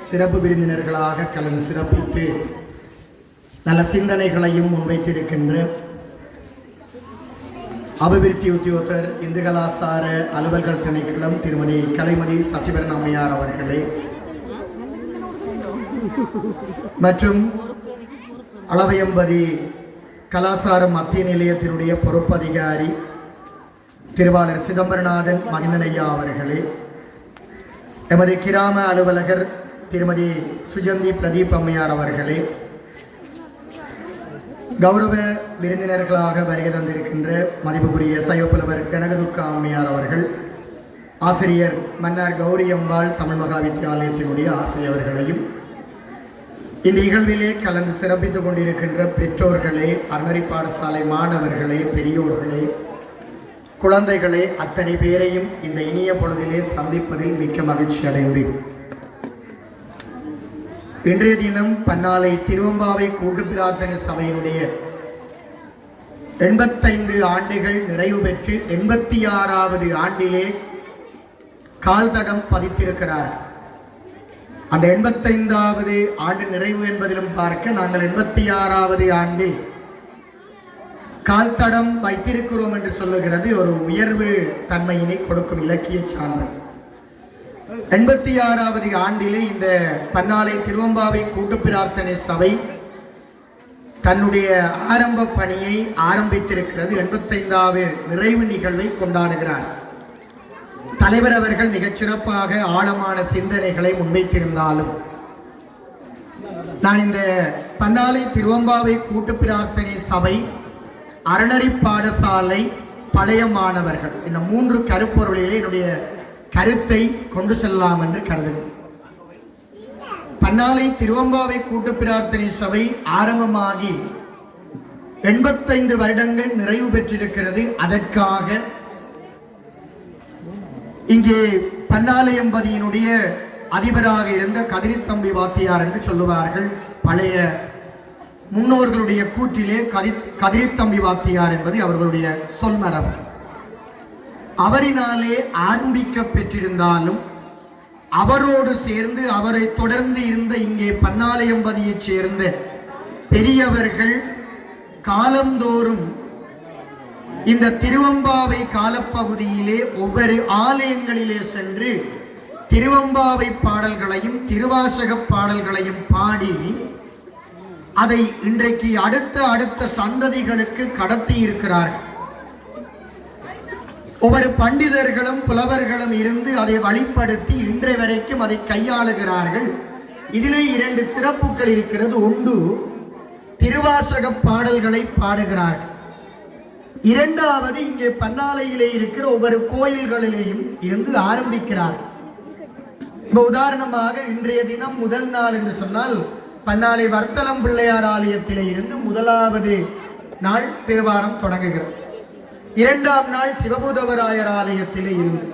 சிறப்பு விருந்தினர்களாக கலந்து சிறப்பித்து நல்ல சிந்தனைகளையும் முன்வைத்திருக்கின்ற அபிவிருத்தி உத்தியோகர் இந்து கலாசார அலுவல்கள் திணைக்களம் திருமதி கலைமதி சசிவரன் அம்மையார் அவர்களே மற்றும் அளவையம்பதி கலாசார மத்திய நிலையத்தினுடைய பொறுப்பு அதிகாரி திருவாளர் சிதம்பரநாதன் மகிந்தனையா அவர்களே, எமது கிராம அலுவலகர் திருமதி சுஜந்தி பிரதீப் அம்மையார் அவர்களே, கௌரவ விருந்தினர்களாக வருகை தந்திருக்கின்ற மதிப்புக்குரிய சைவப்புலவர் கனகதுக்கா அம்மையார் அவர்கள், ஆசிரியர் மன்னார் கௌரி அம்பாள் தமிழ் மகா வித்தியாலயத்தினுடைய ஆசிரியர்களையும், இந்த நிகழ்விலே கலந்து சிறப்பித்துக் கொண்டிருக்கின்ற பெற்றோர்களே, அறநெறி பாடசாலை மாணவர்களே, பெரியோர்களே, குழந்தைகளே, அத்தனை பேரையும் இந்த இனிய பொழுதிலே சந்திப்பதில் மிக்க மகிழ்ச்சி அடைந்தேன். இன்றைய தினம் பன்னாலை திருவம்பாவை கூட்டு பிரார்த்தனை சபையினுடைய 85 ஆண்டுகள் நிறைவு பெற்று 86வது ஆண்டிலே கால்தடம் பதித்திருக்கிறார். அந்த 85வது ஆண்டு நிறைவு என்பதிலும் பார்க்க நாங்கள் 86வது ஆண்டில் கால்தடம் வைத்திருக்கிறோம் என்று சொல்லுகிறது ஒரு உயர்வு தன்மையினை கொடுக்கும் இலக்கிய சான்று. 86வது ஆண்டிலே இந்த பன்னாலை திருவம்பாவை கூட்டு பிரார்த்தனை சபை தன்னுடைய ஆரம்ப பணியை ஆரம்பித்திருக்கிறது. 85வது நிறைவு நிகழ்வை கொண்டாடுகிறார். தலைவர் அவர்கள் மிகச்சிறப்பாக ஆழமான சிந்தனைகளை முன்வைத்திருந்தாலும் நான் இந்த பன்னாலை திருவம்பாவை கூட்டு பிரார்த்தனை சபை, அறநெறி பாடசாலை, பழைய மாணவர்கள், இந்த 3 கருப்பொருளிலே என்னுடைய கருத்தை கொண்டு செல்லலாம் என்று கருதுகிறேன். பன்னாலை திருவம்பாவை கூட்டு பிரார்த்தனை சபை ஆரம்பமாகி 85 வருடங்கள் நிறைவு பெற்றிருக்கிறது. அதற்காக இங்கே பன்னாலையம்பதியினுடைய அதிபராக இருந்த கதிரித்தம்பி வாத்தியார் என்று சொல்லுவார்கள். பழைய முன்னோர்களுடைய கூற்றிலே கதிரித்தம்பி வாத்தியார் என்பது அவர்களுடைய சொல்மரபு. அவரினாலே ஆரம்பிக்க பெற்றிருந்தாலும் அவரோடு சேர்ந்து அவரை தொடர்ந்து இருந்த இங்கே பன்னாலையம்பதியைச் சேர்ந்த பெரியவர்கள் காலந்தோறும் இந்த திருவம்பாவை காலப்பகுதியிலே ஒவ்வொரு ஆலயங்களிலே சென்று திருவம்பாவை பாடல்களையும் திருவாசக பாடல்களையும் பாடி அதை இன்றைக்கு அடுத்த சந்ததிகளுக்கு கடத்தி இருக்கிறார்கள். ஒவ்வொரு பண்டிதர்களும் புலவர்களும் இருந்து அதை வழிப்படுத்தி இன்றைய வரைக்கும் அதை கையாளுகிறார்கள். இதிலே 2 சிறப்புகள் இருக்கிறது. ஒன்று, திருவாசக பாடல்களை பாடுகிறார்கள். 2வது, இங்கே பன்னாலையிலே இருக்கிற ஒவ்வொரு கோயில்களிலேயும் இருந்து ஆரம்பிக்கிறார். இப்ப உதாரணமாக இன்றைய தினம் முதல் நாள் என்று சொன்னால் பன்னாலை வர்த்தலம் பிள்ளையார் ஆலயத்திலே இருந்து முதலாவது நாள் தேவாரம் தொடங்குகிறது. 2ஆம் நாள் சிவபூதவராயர் ஆலயத்திலே இருந்து,